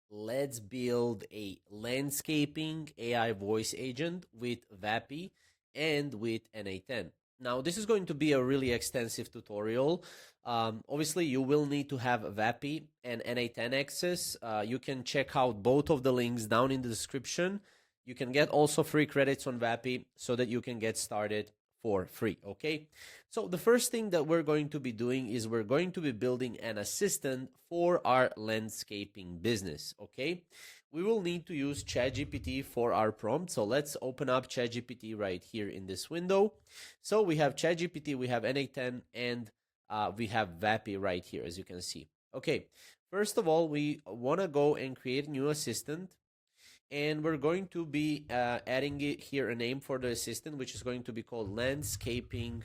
let's build a landscaping AI voice agent with Vapi and with NA10. Now, this is going to be a really extensive tutorial. Obviously, you will need to have Vapi and NA10 access. You can check out both of the links down in the description. You can get also free credits on Vapi so that you can get started for free, okay? So the first thing that we're going to be doing is we're going to be building an assistant for our landscaping business, okay? We will need to use ChatGPT for our prompt. So let's open up ChatGPT right here in this window. So we have ChatGPT, we have NA10, and we have Vapi right here, as you can see. Okay, first of all, we want to go and create a new assistant. And we're going to be adding it here a name for the assistant, which is going to be called landscaping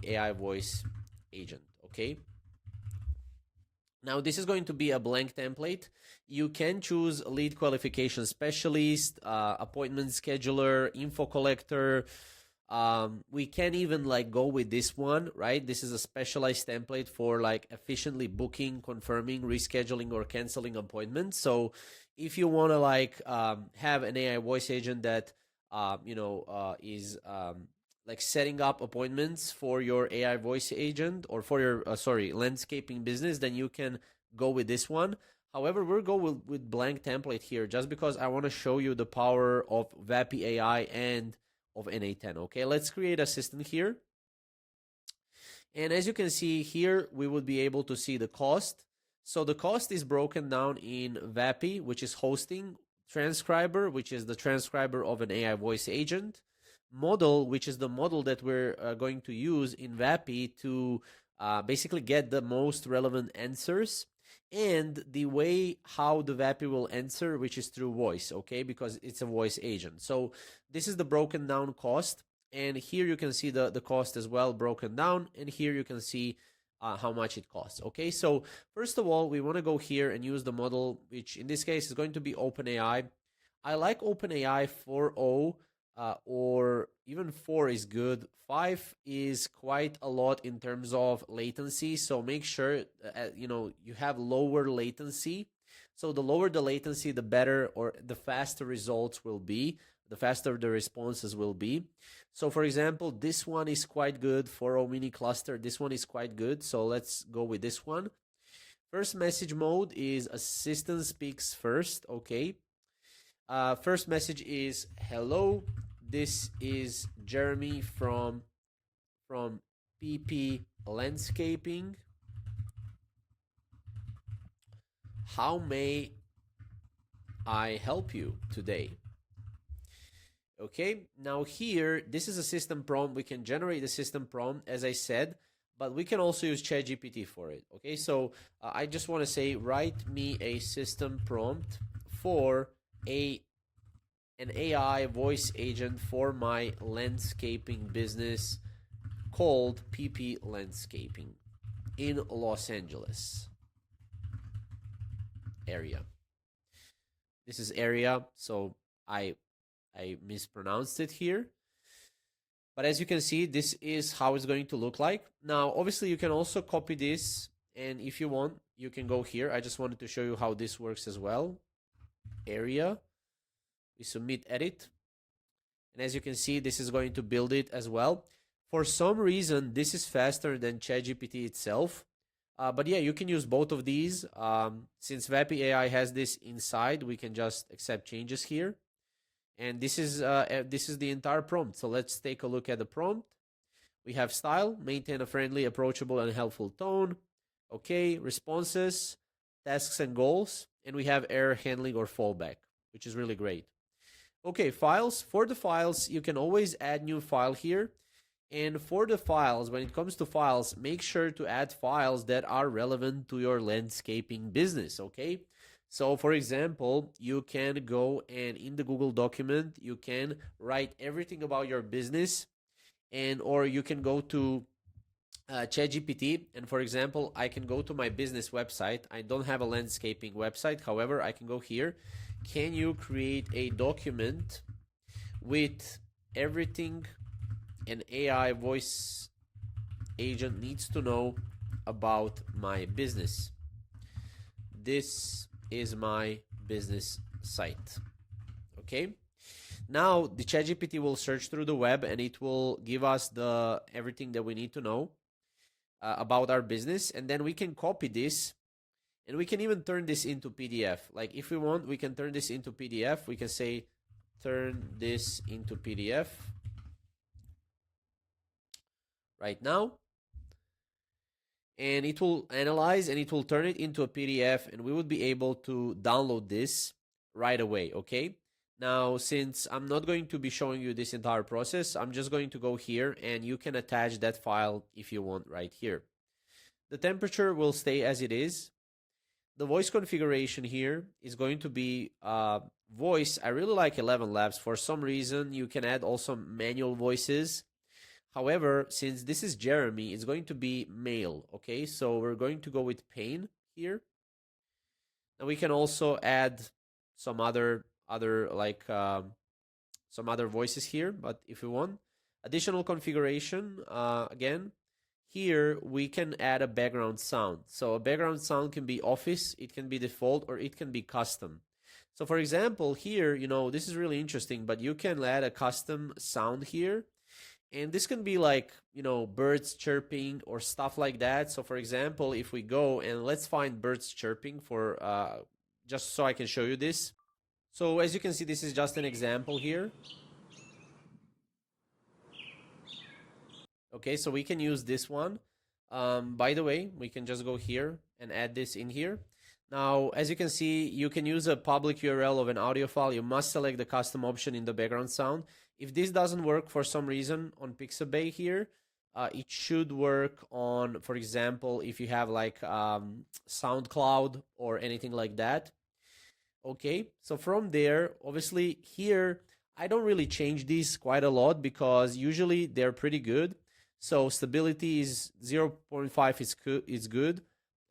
AI voice agent. Okay. Now this is going to be a blank template. You can choose lead qualification specialist, appointment scheduler, info collector. We can even like go with this one, right? This is a specialized template for like efficiently booking, confirming, rescheduling, or canceling appointments. So if you want to like have an AI voice agent that is like setting up appointments for your AI voice agent or for your landscaping business, then you can go with this one. However, we'll go with blank template here just because I want to show you the power of Vapi AI and of NA10. Okay, let's create assistant here. And as you can see here, we would be able to see the cost. So the cost is broken down in Vapi, which is hosting, transcriber, which is the transcriber of an AI voice agent, model, which is the model that we're going to use in Vapi to basically get the most relevant answers, and the way how the Vapi will answer, which is through voice, okay, because it's a voice agent. So this is the broken down cost, and here you can see the cost as well broken down, and here you can see how much it costs. Okay, so first of all, we want to go here and use the model, which in this case is going to be OpenAI. I like OpenAI 4.0, or even 4 is good. 5 is quite a lot in terms of latency, so make sure you have lower latency. So the lower the latency, the better, or the faster results will be, the faster the responses will be. So for example, this one is quite good for a mini cluster. This one is quite good. So let's go with this one. First message mode is assistant speaks first. Okay. First message is hello. This is Jeremy from PP Landscaping. How may I help you today? Okay, now here, this is a system prompt. We can generate a system prompt, as I said, but we can also use ChatGPT for it. Okay, so I just want to say, write me a system prompt for an AI voice agent for my landscaping business called PP Landscaping in Los Angeles area. This is area, so I mispronounced it here. But as you can see, this is how it's going to look like. Now, obviously, you can also copy this. And if you want, you can go here. I just wanted to show you how this works as well. Area. We submit edit. And as you can see, this is going to build it as well. For some reason, this is faster than ChatGPT itself. But yeah, you can use both of these. Since Vapi AI has this inside, we can just accept changes here. And this is the entire prompt. So let's take a look at the prompt. We have style, maintain a friendly, approachable, and helpful tone. Okay, responses, tasks and goals, and we have error handling or fallback, which is really great. Okay, files. For the files, you can always add new file here. And for the files, when it comes to files, make sure to add files that are relevant to your landscaping business, okay? So for example, you can go and in the Google document, you can write everything about your business, or you can go to ChatGPT. And for example, I can go to my business website. I don't have a landscaping website. However, I can go here. Can you create a document with everything an AI voice agent needs to know about my business? This is my business site. Okay. Now the ChatGPT will search through the web and it will give us the everything that we need to know about our business, and then we can copy this and we can even turn this into PDF. Like if we want, we can turn this into PDF. We can say turn this into PDF right now, and it will analyze and it will turn it into a PDF, and we would be able to download this right away. Okay. Now, since I'm not going to be showing you this entire process, I'm just going to go here and you can attach that file if you want right here. The temperature will stay as it is. The voice configuration here is going to be voice. I really like 11 Labs. For some reason, you can add also manual voices. However, since this is Jeremy, it's going to be male. Okay, so we're going to go with Pain here. And we can also add some other like some other voices here, but if we want additional configuration, again, here we can add a background sound. So a background sound can be office, it can be default, or it can be custom. So for example, here, you know, this is really interesting, but you can add a custom sound here. And this can be like, you know, birds chirping or stuff like that. So for example, if we go and let's find birds chirping for, just so I can show you this. So as you can see, this is just an example here. Okay, so we can use this one. By the way, we can just go here and add this in here. Now, as you can see, you can use a public URL of an audio file. You must select the custom option in the background sound. If this doesn't work for some reason on Pixabay here, it should work on, for example, if you have like SoundCloud or anything like that. Okay, so from there, obviously here, I don't really change these quite a lot because usually they're pretty good. So stability is 0.5 is good.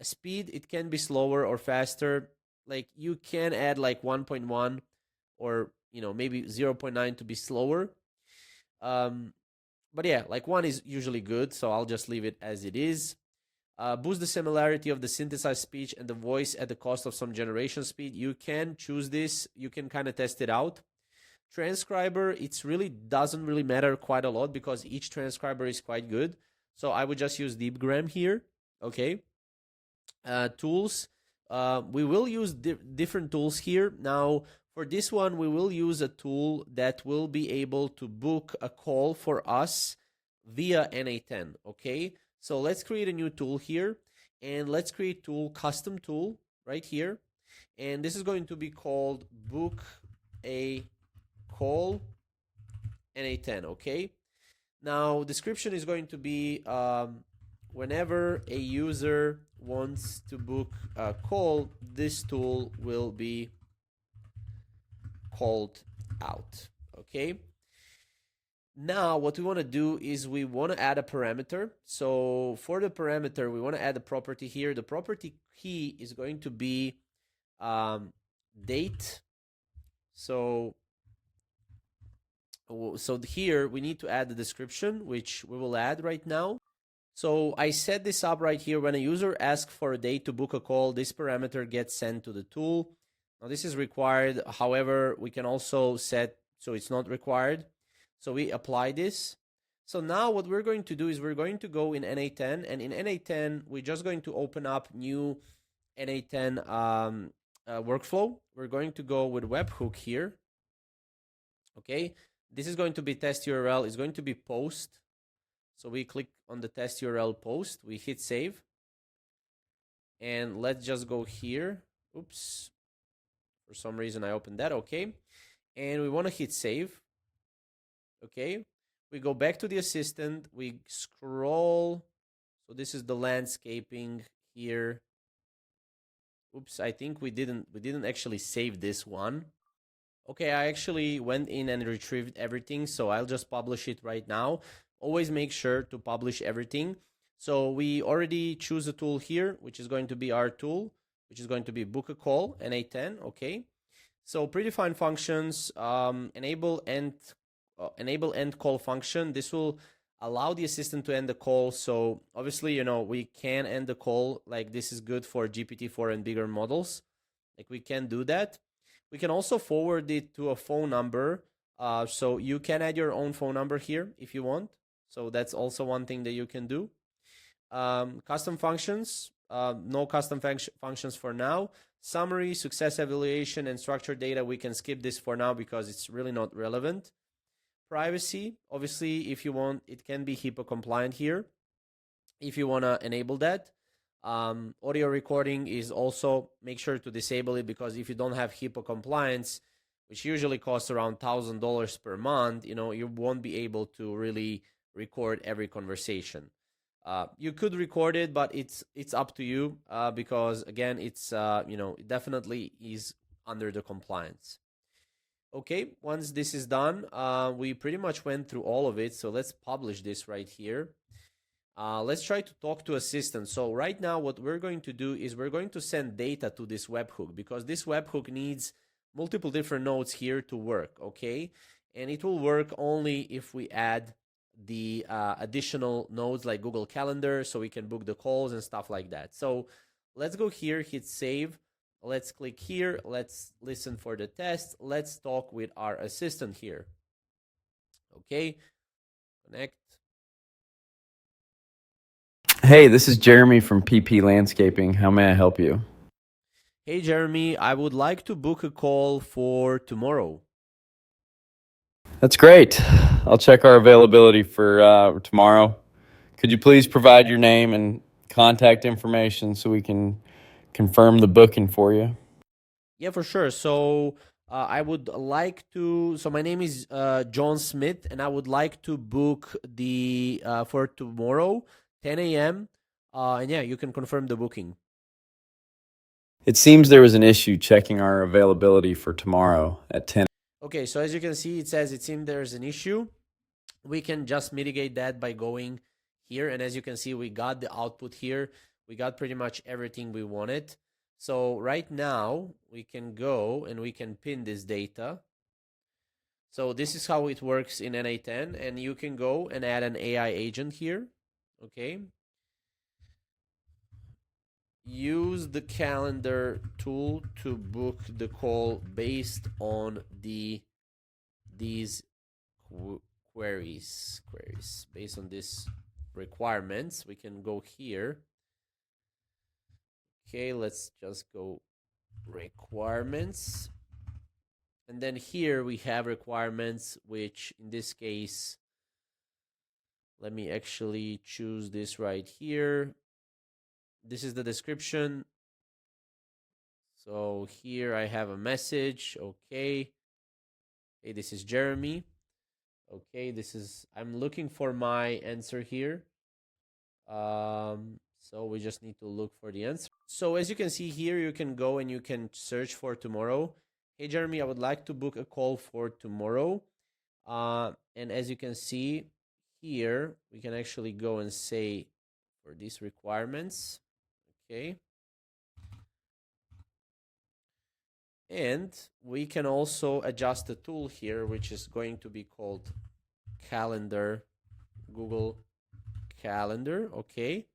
Speed, it can be slower or faster. Like you can add like 1.1 or, you know, maybe 0.9 to be slower. But yeah, like 1 is usually good, so I'll just leave it as it is. Boost the similarity of the synthesized speech and the voice at the cost of some generation speed. You can choose this. You can kind of test it out. Transcriber, it really doesn't really matter quite a lot because each transcriber is quite good. So I would just use DeepGram here. Okay. Tools. We will use different tools here. Now, for this one, we will use a tool that will be able to book a call for us via NA10. Okay. So let's create a new tool here, and let's create tool, custom tool right here. And this is going to be called book a call NA10. Okay. Now, description is going to be whenever a user wants to book a call, this tool will be called out. Okay. Now, what we want to do is we want to add a parameter. So for the parameter, we want to add a property here. The property key is going to be date. So here we need to add the description, which we will add right now. So I set this up right here. When a user asks for a date to book a call, this parameter gets sent to the tool. Now this is required. However, we can also set so it's not required. So we apply this. So now what we're going to do is we're going to go in NA10, and in NA10, we're just going to open up new NA10 workflow. We're going to go with webhook here. Okay, this is going to be test URL. It's going to be post. So we click on the test URL post. We hit save. And let's just go here. Oops. For some reason, I opened that. Okay. And we want to hit save. Okay, we go back to the assistant, we scroll. So this is the landscaping here. Oops, I think we didn't actually save this one. Okay, I actually went in and retrieved everything, so I'll just publish it right now. Always make sure to publish everything. So we already choose a tool here, which is going to be our tool, which is going to be book a call, NA10, okay. So predefined functions, enable end call function. This will allow the assistant to end the call. So obviously, you know, we can end the call. Like this is good for GPT-4 and bigger models. Like we can do that. We can also forward it to a phone number. So you can add your own phone number here if you want. So that's also one thing that you can do. Custom functions, no custom functions for now. Summary, success evaluation, and structured data, we can skip this for now because it's really not relevant. Privacy, obviously, if you want, it can be HIPAA compliant here if you want to enable that. Audio recording is also, make sure to disable it, because if you don't have HIPAA compliance, which usually costs around $1,000 per month, you won't be able to really record every conversation. You could record it, but it's up to you, because again, it's it definitely is under the compliance. Okay, once this is done, we pretty much went through all of it. So let's publish this right here. Let's try to talk to assistant. So right now, what we're going to do is we're going to send data to this webhook, because this webhook needs multiple different nodes here to work, okay? And it will work only if we add the additional nodes like Google Calendar, so we can book the calls and stuff like that. So let's go here, hit save. Let's click here. Let's listen for the test. Let's talk with our assistant here. Okay, connect. Hey, this is Jeremy from PP Landscaping. How may I help you? Hey, Jeremy, I would like to book a call for tomorrow. That's great. I'll check our availability for tomorrow. Could you please provide your name and contact information so we can confirm the booking for you? Yeah, for sure. So I would like to. So my name is John Smith, and I would like to book the for tomorrow, 10 a.m. And yeah, you can confirm the booking. It seems there was an issue checking our availability for tomorrow at 10. Okay, so as you can see, it says it seems there's an issue. We can just mitigate that by going here. And as you can see, we got the output here. We got pretty much everything we wanted. So right now, we can go and we can pin this data. So this is how it works in NA10. And you can go and add an AI agent here. Okay. Use the calendar tool to book the call based on these queries based on these requirements. We can go here. Okay, let's just go requirements, and then here we have requirements, which in this case, let me actually choose this right here. This is the description. So here I have a message. Okay, hey, this is Jeremy. Okay, this is, I'm looking for my answer here. So we just need to look for the answer. So as you can see here, you can go and you can search for tomorrow. Hey, Jeremy, I would like to book a call for tomorrow. And as you can see here, we can actually go and say for these requirements. Okay. And we can also adjust the tool here, which is going to be called Calendar, Google Calendar. Okay.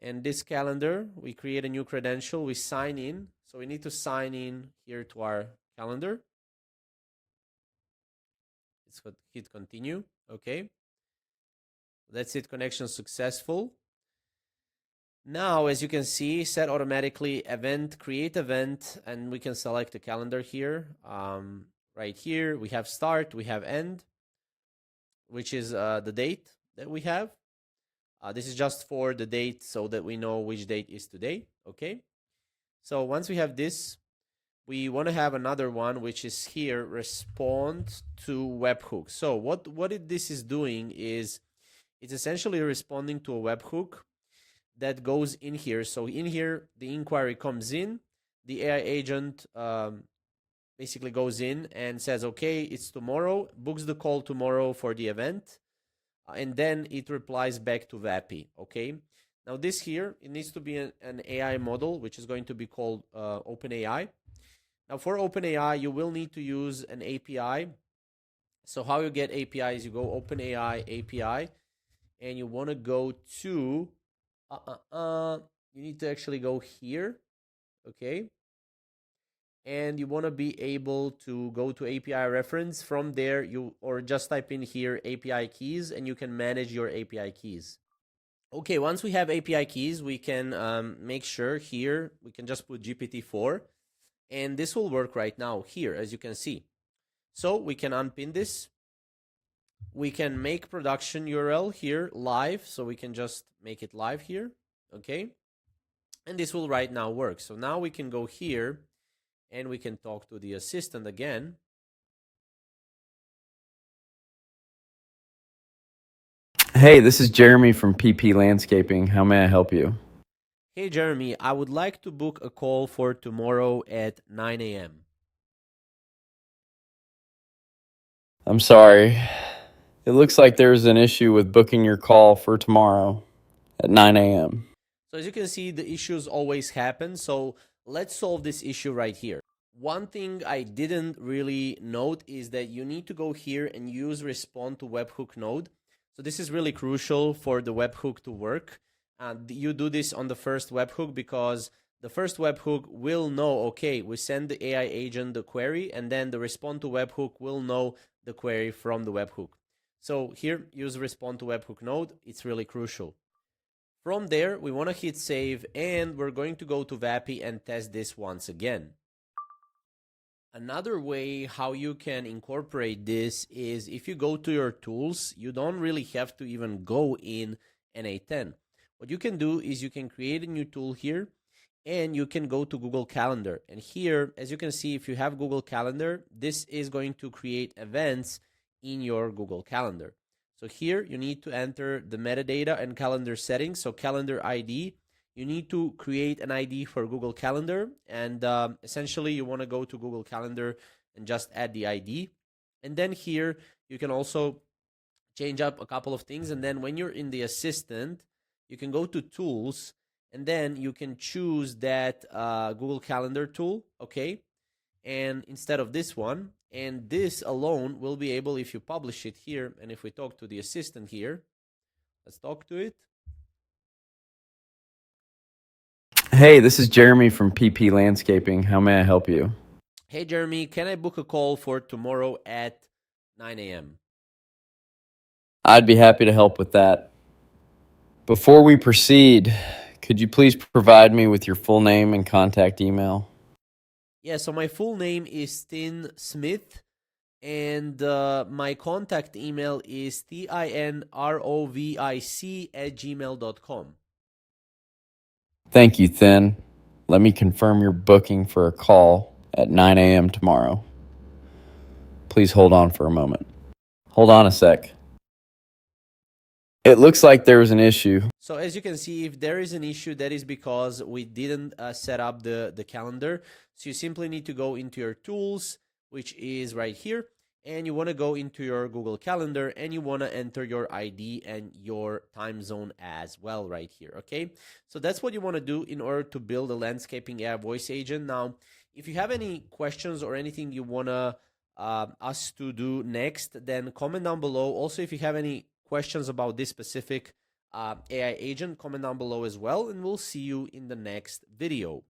And this calendar, we create a new credential, we sign in. So we need to sign in here to our calendar. Let's hit continue. Okay. That's it, connection successful. Now, as you can see, set automatically event, create event, and we can select the calendar here. Right here, we have start, we have end, which is the date that we have. This is just for the date so that we know which date is today. Okay. So once we have this, we want to have another one, which is here, respond to webhook. So what this is doing is it's essentially responding to a webhook that goes in here. So in here, the inquiry comes in, the AI agent basically goes in and says, okay, it's tomorrow, books the call tomorrow for the event, and then it replies back to Vapi. Okay. Now this here, it needs to be an AI model, which is going to be called OpenAI. Now for OpenAI, you will need to use an API. So how you get API is you go OpenAI API, and you want to go to, you need to actually go here. Okay. and you want to be able to go to API reference. From there, or just type in here API keys, and you can manage your API keys. Okay, once we have API keys, we can make sure here we can just put GPT-4, and this will work right now here, as you can see. So we can unpin this. We can make production URL here live, so we can just make it live here, okay? And this will right now work. So now we can go here and we can talk to the assistant again. Hey, this is Jeremy from PP Landscaping. How may I help you? Hey, Jeremy, I would like to book a call for tomorrow at 9 a.m. I'm sorry. It looks like there's an issue with booking your call for tomorrow at 9 a.m. So as you can see, the issues always happen. So let's solve this issue right here. One thing I didn't really note is that you need to go here and use respond to webhook node. So this is really crucial for the webhook to work. And you do this on the first webhook because the first webhook will know, okay, we send the AI agent the query, and then the respond to webhook will know the query from the webhook. So here, use respond to webhook node. It's really crucial. From there, we want to hit save, and we're going to go to Vapi and test this once again. Another way how you can incorporate this is if you go to your tools, you don't really have to even go in NA10. What you can do is you can create a new tool here, and you can go to Google Calendar. And here, as you can see, if you have Google Calendar, this is going to create events in your Google Calendar. So here you need to enter the metadata and calendar settings. So calendar ID, you need to create an ID for Google Calendar, and essentially you want to go to Google Calendar and just add the ID. And then here you can also change up a couple of things, and then when you're in the assistant, you can go to tools, and then you can choose that Google Calendar tool, okay? And instead of this one, and this alone will be able, if you publish it here, and if we talk to the assistant here, let's talk to it. Hey, this is Jeremy from PP Landscaping. How may I help you? Hey, Jeremy, can I book a call for tomorrow at 9 a.m.? I'd be happy to help with that. Before we proceed, could you please provide me with your full name and contact email? Yeah, so my full name is Tin Smith, and my contact email is tinrovic@gmail.com. Thank you, Thin. Let me confirm your booking for a call at 9 a.m. tomorrow. Please hold on for a moment. Hold on a sec. It looks like there was an issue. So as you can see, if there is an issue, that is because we didn't set up the calendar. So you simply need to go into your tools, which is right here, and you want to go into your Google Calendar, and you want to enter your ID and your time zone as well right here, okay? So that's what you want to do in order to build a landscaping AI voice agent. Now, if you have any questions or anything you want to us to do next, then comment down below. Also, if you have any questions about this specific AI agent, comment down below as well, and we'll see you in the next video.